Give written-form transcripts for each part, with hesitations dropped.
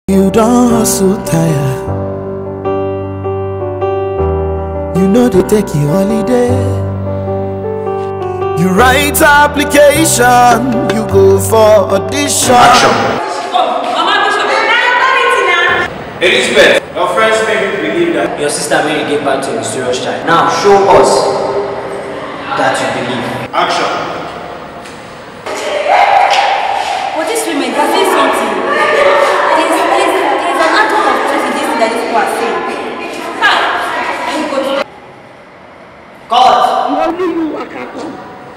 You don't hustle tire. You know they take you holiday. You write application, you go for audition. Action. Elizabeth, your friends made me believe that your sister Mary gave back to a mysterious child. Now show us that you believe. Action. But this women, they're saying something. There's an atom of truth in this that these people are saying. God!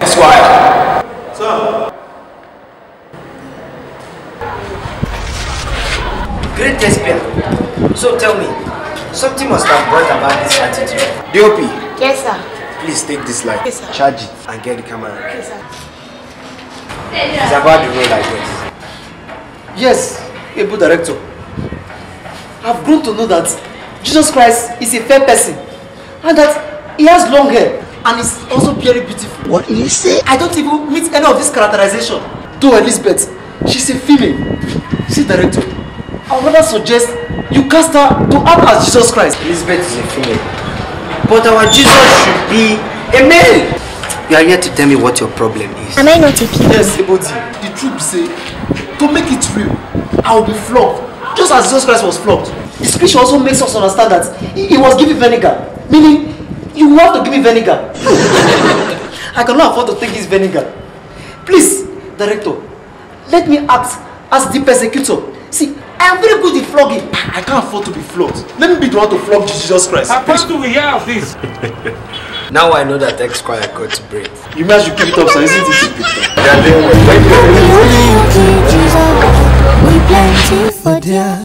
Esquire. So. Great Thespian. So tell me, something must have brought about this attitude. DOP. Yes, sir. Please take this light. Yes, sir. Charge it and get the camera. Yes, sir. It's about the role, I guess. Yes, able director. I've grown to know that Jesus Christ is a fair person and that he has long hair and is also very beautiful. What did you say? I don't even meet any of this characterization. Though Elizabeth, she's a female. See, director, I would rather suggest you cast her to act as Jesus Christ. Elizabeth is a female, but our Jesus should be a male. You are here to tell me what your problem is. Am I not a kid? Yes, Ebodi, the truth say, to make it real, I will be flogged, just as Jesus Christ was flogged. The scripture also makes us understand that he was given vinegar, meaning you have to give me vinegar. I cannot afford to take this vinegar. Please, director, let me act as the persecutor. See, I am very good in flogging. I can't afford to be flogged. Let me be the one to flog Jesus Christ. Apostle, we hear of this. Now I know that Esquire got to break. You may as you keep it up, so isn't it? We plenty for dear.